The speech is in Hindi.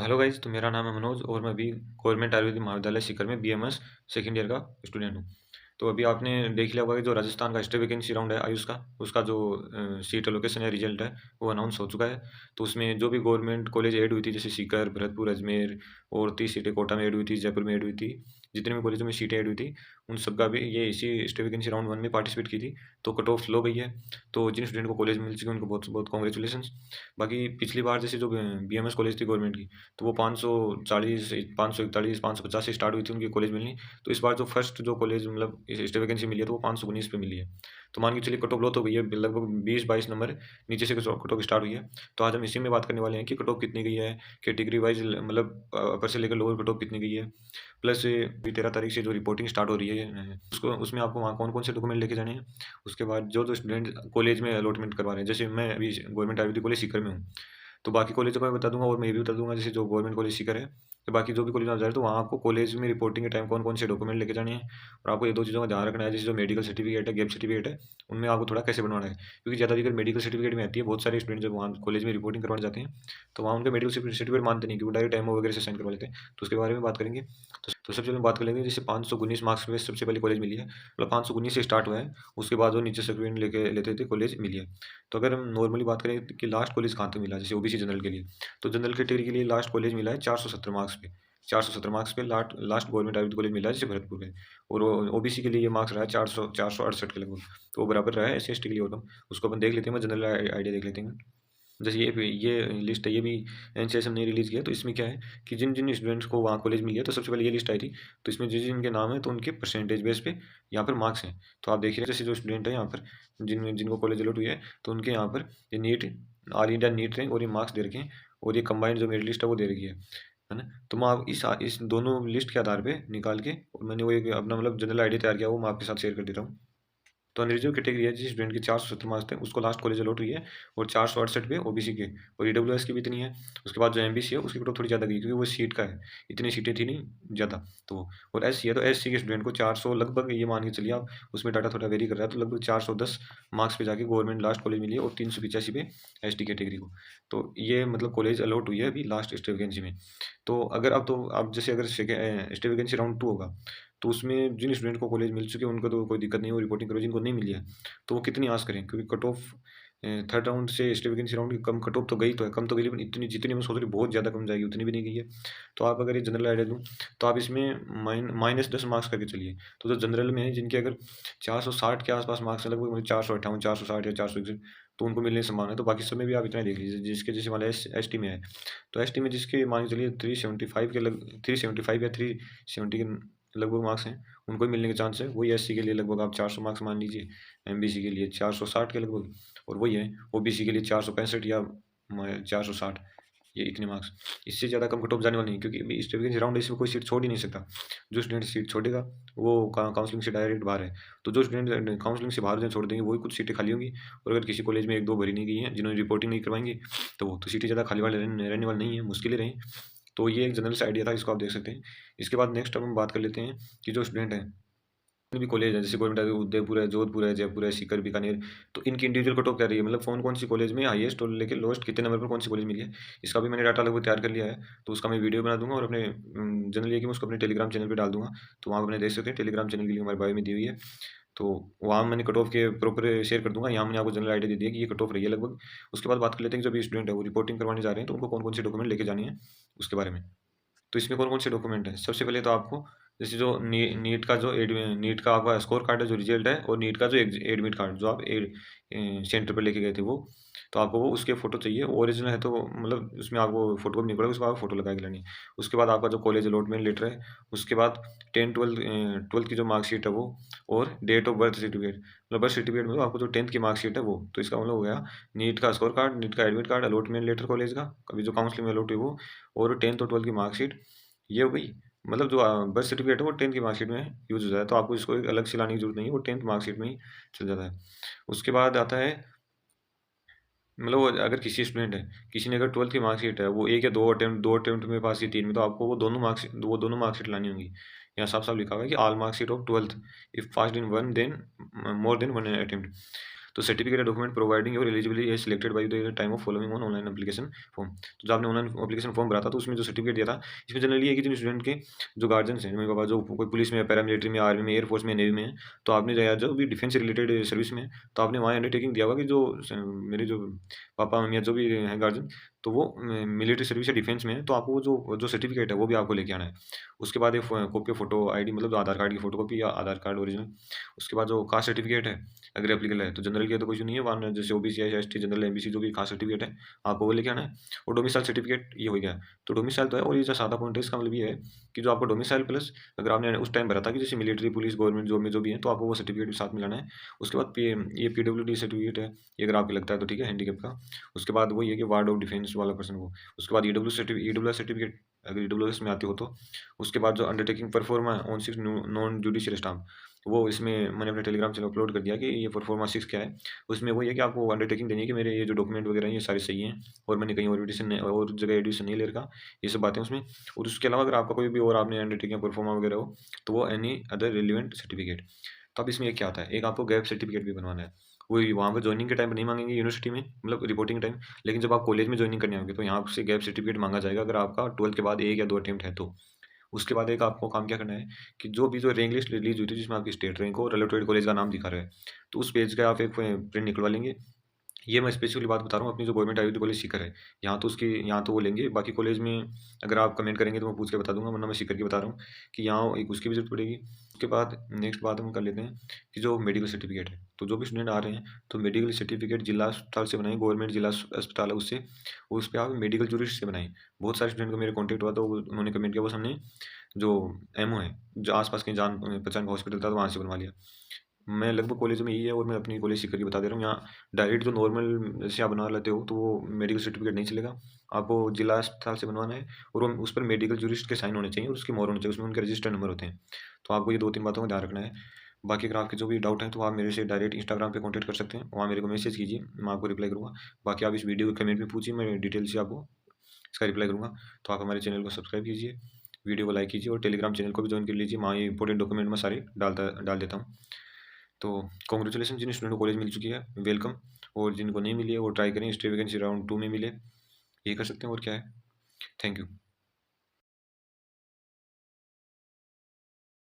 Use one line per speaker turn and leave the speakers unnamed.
हेलो गाइस, तो मेरा नाम है मनोज और मैं अभी गवर्नमेंट आयुर्वेदिक महाविद्यालय सीकर में बीएमएस सेकंड ईयर का स्टूडेंट हूँ। तो अभी आपने देख लिया होगा कि जो राजस्थान का स्टेट वैकेंसी राउंड है आयुष का, उसका जो सीट एलोकेशन या रिजल्ट है वो अनाउंस हो चुका है। तो उसमें जो भी गवर्नमेंट कॉलेज ऐड हुई थी जैसे सीकर, भरतपुर, अजमेर और 30 सीटें कोटा में ऐड हुई थी, जयपुर में ऐड हुई थी, जितने भी कॉलेजों में सीटें ऐड हुई थी उन सबका भी ये इसी स्टेट वैकेंसी राउंड 1 में पार्टिसिपेट की थी। तो कट ऑफ लो गई है। तो जिन स्टूडेंट को कॉलेज मिल चुकी है उनको बहुत बहुत कॉन्ग्रेचुलेसन। बाकी पिछली बार जैसे जो बीएमएस कॉलेज थी गवर्नमेंट की, तो वो 540, 541, 550 से स्टार्ट हुई थी उनकी कॉलेज मिलनी। तो इस बार जो फर्स्ट जो कॉलेज मतलब स्टेट वैकेंसी मिली है तो वो 519 पे मिली है। तो मान के चलिए कट ऑफ लो तो गई है, लगभग 20-22 नंबर नीचे से कट ऑफ स्टार्ट हुई है। तो आज हम इसी में बात करने वाले हैं कि कट ऑफ कितनी गई है, कैटेगरी वाइज मतलब अपर से लेकर लोअर कट ऑफ कितनी गई है। प्लस भी 13 तारीख से जो रिपोर्टिंग स्टार्ट हो रही है उसको उसमें आपको वहाँ कौन कौन से डॉक्यूमेंट लेके जाने हैं। उसके बाद जो जो स्टूडेंट कॉलेज में अलॉटमेंट करवा रहे हैं, जैसे मैं अभी गवर्नमेंट आयुर्वेदिक कॉलेज सीकर में हूँ, तो बाकी कॉलेजों का मैं बता दूंगा और मैं ये भी बता दूंगा जैसे जो गवर्नमेंट कॉलेज सीकर है, तो बाकी जो भी कॉलेज आप जा रहे हो तो वहाँ आपको कॉलेज में रिपोर्टिंग के टाइम कौन कौन से डॉक्यूमेंट लेके जाने हैं। और आपको ये दो चीज़ों का ध्यान रखना है, जैसे जो मेडिकल सर्टिफिकेट है, गैप सर्टिफिकेट है, उनमें आपको थोड़ा कैसे बनवाना है, क्योंकि ज़्यादा दिक्कत मेडिकल सर्टिफिकेट में आती है। बहुत सारे स्टूडेंट जब वहाँ कॉलेज में रिपोर्टिंग करवाने जाते हैं तो वहाँ उनके मेडिकल सर्टिफिकेट मानते नहीं, क्योंकि डायरेक्ट एमओ वगैरह से साइन करवा लेते हैं। तो उसके बारे में बात करेंगे। तो सबसे पहले बात कर लेंगे, जैसे 519 मार्क्स पे सबसे पहले कॉलेज मिली है, मतलब 519 से स्टार्ट हुआ है, उसके बाद वो नीचे सर्टिफिकेट लेके लेते थे कॉलेज मिली है। तो अगर हम नॉर्मली बात करें कि लास्ट कॉलेज कहाँ तक मिला, जैसे ओबीसी जनरल के लिए, तो जनरल कैटेगरी के लिए लास्ट कॉलेज मिला है 470 मार्क्स पे। 470 मार्क्स पे लास्ट गवर्नमेंट आयुर्वेदिक कॉलेज मिला है जैसे भरतपुर में। और ओबीसी के लिए ये मार्क्स रहा है 468 के लगभग। तो वो बराबर रहा है एस सी के लिए और कम। उसको अपन देख लेते हैं, मैं जनरल आइडिया देख लेते हैं। जैसे ये लिस्ट है, ये भी एनसीएसएम ने रिलीज़ किया है। तो इसमें क्या है कि जिन जिन स्टूडेंट्स को वहाँ कॉलेज मिली है, तो सबसे पहले ये लिस्ट आई थी। तो इसमें जिन जिनके नाम है तो उनके परसेंटेज बेस पे यहाँ पर मार्क्स हैं। तो आप देखिए जैसे जो स्टूडेंट है यहाँ पर, जिनको कॉलेज अलॉट हुई है, तो उनके यहाँ पर ये NEET, all India NEET rank और ये मार्क्स दे रखे हैं, और ये कंबाइंड जो मेरिट लिस्ट है वो दे रखी है ना। तो मैं आप इस दोनों लिस्ट के आधार पे निकाल के और मैंने वो एक अपना मतलब जनरल आइडिया तैयार किया, वो मैं आपके साथ शेयर कर देता हूँ। तो अनरिजर्व कैटेगरी है, जिस स्टूडेंट के 470 मार्क्स थे उसको लास्ट कॉलेज अलॉट हुई है, और 468 पे ओबीसी के, और ईडब्ल्यूएस की भी इतनी है। उसके बाद जो एमबीसी है उसकी कट ऑफ थोड़ी ज़्यादा गई, क्योंकि वो सीट का है, इतनी सीटें थी नहीं ज़्यादा। तो और एससी है, तो एससी के स्टूडेंट को 400 लगभग, ये मान के चलिए आप, उसमें डाटा थोड़ा वेरी कर रहा है, तो लगभग 410 मार्क्स पे जाके गवर्नमेंट लास्ट कॉलेज मिली है, और 385 पे एसटी कैटेगरी को। तो ये मतलब कॉलेज अलॉट हुई है अभी लास्ट स्टेट वैकेंसी में। तो अगर अब तो आप जैसे अगर स्टेट वैकेंसी राउंड 2 होगा, तो उसमें जिन स्टूडेंट को कॉलेज मिल चुके हैं उनको तो कोई दिक्कत नहीं, वो रिपोर्टिंग करो। जिनको नहीं मिली है तो वो कितनी आस करें, क्योंकि कट ऑफ थर्ड राउंड से स्टेट वैकेंसी राउंड की कम कट ऑफ तो गई, तो है कम तो गई, लेकिन इतनी जितनी मैं सोच रही बहुत ज़्यादा कम जाएगी उतनी भी नहीं गई है। तो आप अगर ये जनरल आइडिया दूँ, तो आप इसमें -10 मार्क्स करके चलिए। तो जो जनरल में है जिनके अगर 460 के आसपास मार्क्स है, लगभग 458, 460 या 461, तो उनको मिलने की संभावना है। तो बाकी सब में भी आप इतना देख लीजिए, जिसके जैसे मान एस टी में है, तो एस टी में जिसके मान के चलिए 375 या 370 के लगभग मार्क्स हैं, उनको ही मिलने के चांस है। वही एससी के लिए लगभग आप 400 मार्क्स मान लीजिए, एमबीसी के लिए 460 के लगभग, और वही है ओबीसी के लिए 465 या 460, ये इतने मार्क्स। इससे ज़्यादा कम कट ऑफ जाने वाले नहीं, क्योंकि इस वैकेंसी राउंड इसमें कोई सीट छोड़ ही नहीं सकता। जो स्टूडेंट सीट छोड़ेगा वो काउंसलिंग से डायरेक्ट बाहर है। तो जो स्टूडेंट काउंसलिंग से बाहर जो छोड़ देंगे वही कुछ सीटें खाली होंगी, और अगर किसी कॉलेज में 1-2 भरी नहीं गई हैं, जिन्होंने रिपोर्टिंग नहीं करवाएंगे, तो वो तो सीटें ज़्यादा खाली वाले रहने वाली नहीं है, मुश्किल ही रहीं। तो ये एक जनरल सा आइडिया था, इसको आप देख सकते हैं। इसके बाद नेक्स्ट अब हम बात कर लेते हैं कि जो स्टूडेंट हैं, जितने भी कॉलेज हैं, जैसे गवर्नमेंट उदयपुर है, जोधपुर है, जयपुर है, सीकर, बीकानेर, तो इनकी इंडिविजुअल कट ऑफ क्या रही है, मतलब कौन कौन सी कॉलेज में हाईएस्ट और लेके लोएस्ट कितने नंबर पर कौन सी कॉलेज मिली है, इसका भी मैंने डाटा लगभग तैयार कर लिया है। तो उसका मैं वीडियो बना दूंगा और अपने जनरल ये कि मैं उसको अपने टेलीग्राम चैनल पर डाल दूंगा। तो वहाँ अपने देख सकते हैं, टेलीग्राम चैनल की लिंक हमारे बायो में दी हुई है। तो वहाँ मैंने कट ऑफ के प्रॉपर शेयर कर दूंगा। यहाँ मैंने आपको जनरल आइडिया दे दिया कि ये कट ऑफ रही है लगभग। उसके बाद बात कर लेते हैं कि जो भी स्टूडेंट है वो रिपोर्टिंग करवाने जा रहे हैं, तो उनको कौन कौन से डॉक्यूमेंट लेके जाने हैं उसके बारे में। तो इसमें कौन-कौन से डॉक्यूमेंट हैं? सबसे पहले तो आपको जैसे जो नीट का जो नीट का आपका स्कोर कार्ड है, जो रिजल्ट है, और नीट का जो एडमिट कार्ड जो आप सेंटर पे लेके गए थे वो, तो आपको वो उसके फ़ोटो चाहिए। ओरिजिनल है तो मतलब उसमें आपको फ़ोटो नहीं पड़ेगा, उसको आपको फ़ोटो लगा के लानी है। उसके बाद आपका जो कॉलेज अलॉटमेंट लेटर है, उसके बाद 10th-12th की जो मार्कशीट है वो, और डेट ऑफ बर्थ सर्टिफिकेट, मतलब बर्थ सर्टिफिकेट में आपको जो 10th की मार्कशीट है वो। तो इसका मतलब हो गया नीट का स्कोर कार्ड, नीट का admit card, allotment letter college का, अभी जो काउंसलिंग में अलॉट हुई वो, और 10th और 12th की मार्कशीट, ये हो गई। मतलब जो बर्थ सर्टिफिकेट है वो 10th की मार्कशीट में यूज़ हो जाता है, तो आपको इसको एक अलग से लाने की ज़रूरत नहीं है, वो 10th मार्कशीट में ही चल जाता है। उसके बाद आता है, मतलब वो अगर किसी स्टूडेंट है, किसी ने अगर 12th की मार्कशीट है, वो 1 या 2 अटेम्प्ट में पास की, 3 में, तो आपको वो दोनों मार्कशीट लानी होंगी। यहाँ साफ-साफ लिखा हुआ है कि all marksheet of 12th if passed in one then more than one attempt. तो certificate document providing your eligibility is selected by the time of following on online application form. तो जो आपने ऑनलाइन एप्लीकेशन फॉर्म भरा था तो उसमें जो सर्टिफिकेट दिया था, इसमें जनरली है कि जिन स्टूडेंट के जो गार्जियंस हैं, मम्मी पापा जो कोई पुलिस में, पैरामिलिट्री में, आर्मी में, एयरफोर्स में, नेवी में है, तो आपने जो भी डिफेंस से रिलेटेड सर्विस में है, तो आपने वहाँ अंडरटेकिंग दिया होगा कि मेरे जो पापा मम्मी या जो भी हैं गार्जियन, तो वो मिलिट्री सर्विस या डिफेंस में है, तो आपको वो जो सर्टिफिकेट है वो भी आपको लेके आना है। उसके बाद एक कॉपी फोटो आईडी, मतलब जो आधार कार्ड की फोटो कॉपी या आधार कार्ड ओरिजिनल। उसके बाद जो कास्ट सर्टिफिकेट है अगर एप्लीकेबल है, तो जनरल की तो कुछ नहीं है, वन जैसे ओबीसी या एसटी, जनरल, एमबीसी, जो भी कास्ट सर्टिफिकेट है आपको वो लेके आना है। और डोमिसाइल सर्टिफिकेट ये हो गया। तो डोमिसाइल तो है, और ये जो सादा पॉइंट है इसका मतलब ये है कि जो आपको डोमिसाइल प्लस अगर आपने उस टाइम भरा था कि जैसे मिलिट्री, पुलिस, गवर्नमेंट जॉब में जो भी है, तो आपको वो सर्टिफिकेट भी साथ में लाना है। उसके बाद ये पीडब्ल्यूडी सर्टिफिकेट है, ये अगर आपको लगता है तो ठीक है, हैंडीकैप का। उसके बाद वही है कि वार्ड ऑफ डिफेंस वाला पर्सन वो। उसके बाद ईडब्ल्यू सर्टिफिकेट अगर ईडब्ल्यूएस में आते हो तो। उसके बाद जो undertaking pro forma on 6 non judicial stamp, वो इसमें मैंने अपने टेलीग्राम चैनल अपलोड कर दिया कि ये परफॉर्मा 6 क्या है। उसमें वही है कि आपको अंडरटेकिंग देनी है कि मेरे ये जो डॉक्यूमेंट वगैरह हैं ये सारे सही हैं, और मैंने कहीं और एडिशन नहीं, और जगह एडिशन नहीं ले रखा, ये सब बातें उसमें। और उसके अलावा अगर आपका कोई भी और आपने अंडरटेकिंग परफॉर्मा वगैरह हो, तो वो एनी अदर रिलेवेंट सर्टिफिकेट। तो अब इसमें एक क्या आता है, एक आपको गैप सर्टिफिकेट भी बनवाना है। वही वहाँ पे जॉइनिंग के टाइम पे नहीं मांगेंगे यूनिवर्सिटी में, मतलब रिपोर्टिंग टाइम। लेकिन जब आप कॉलेज में जॉइनिंग करने आओगे तो यहाँ से गैप सर्टिफिकेट मांगा जाएगा, अगर आपका 12th के बाद 1 या 2 अटेम्प्ट है तो। उसके बाद एक आपको काम क्या करना है कि जो भी जो रैंक लिस्ट रिलीज हुई थी जिसमें आपकी स्टेट रैंक और रिलेटेड कॉलेज का नाम दिखा रहा है, तो उस पेज का आप एक प्रिंट निकलवा लेंगे। ये मैं स्पेसिफिकली बात बता रहा हूँ अपनी जो गवर्नमेंट आयुर्वेदिक कॉलेज सीकर है, यहाँ तो वो लेंगे। बाकी कॉलेज में अगर आप कमेंट करेंगे तो मैं पूछ के बता दूंगा, वरना मैं सीकर की बता रहा हूँ कि यहाँ एक उसकी भी जरूरत पड़ेगी। उसके बाद नेक्स्ट बात हम कर लेते हैं कि जो मेडिकल सर्टिफिकेट है, तो जो भी स्टूडेंट आ रहे हैं तो मेडिकल सर्टिफिकेट जिला अस्पताल से बनाएं, गवर्नमेंट जिला अस्पताल है उससे, उस पर आप मेडिकल जूरिस्ट से बनाएं। बहुत सारे स्टूडेंट को मेरे कॉन्टेक्ट हुआ तो उन्होंने कमेंट किया, बस हमने जो एमओ है, जो आसपास कहीं जान पहचान का हॉस्पिटल था तो वहाँ से बनवा लिया। मैं लगभग कॉलेज में यही है, और मैं अपनी कॉलेज सीकर की बता दे रहा हूँ, यहाँ डायरेक्ट जो नॉर्मल जैसे आप बनवा लेते हो तो वो मेडिकल सर्टिफिकेट नहीं चलेगा, आपको जिला अस्पताल से बनवाना है। और वो उस पर मेडिकल जूरिस्ट के साइन होने चाहिए और उसकी मोहर होनी चाहिए, उसमें उनके रजिस्टर्ड नंबर होते हैं। तो आपको ये 2-3 बातों का ध्यान रखना है। बाकी अगर आपके जो भी डाउट है तो आप मेरे से डायरेक्ट इंस्टाग्राम पे कांटेक्ट कर सकते हैं, वहाँ मेरे को मैसेज कीजिए, मैं आपको रिप्लाई करूँगा। बाकी आप इस वीडियो के कमेंट में पूछिए, मैं डिटेल से आपको इसका रिप्लाई करूँगा। तो आप हमारे चैनल को सब्सक्राइब कीजिए, वीडियो को लाइक कीजिए, और टेलीग्राम चैनल को भी ज्वाइन कर लीजिए, वहाँ ये इंपॉर्टेंट डॉक्यूमेंट मैं सारे डाल देता हूँ। तो कांग्रेचुलेसन जिन स्टूडेंट को कॉलेज मिल चुकी है, वेलकम। और जिनको नहीं मिली है वो ट्राई करें, स्टे वैकेंसी राउंड 2 में मिले, ये कर सकते हैं, और क्या है। Thank you.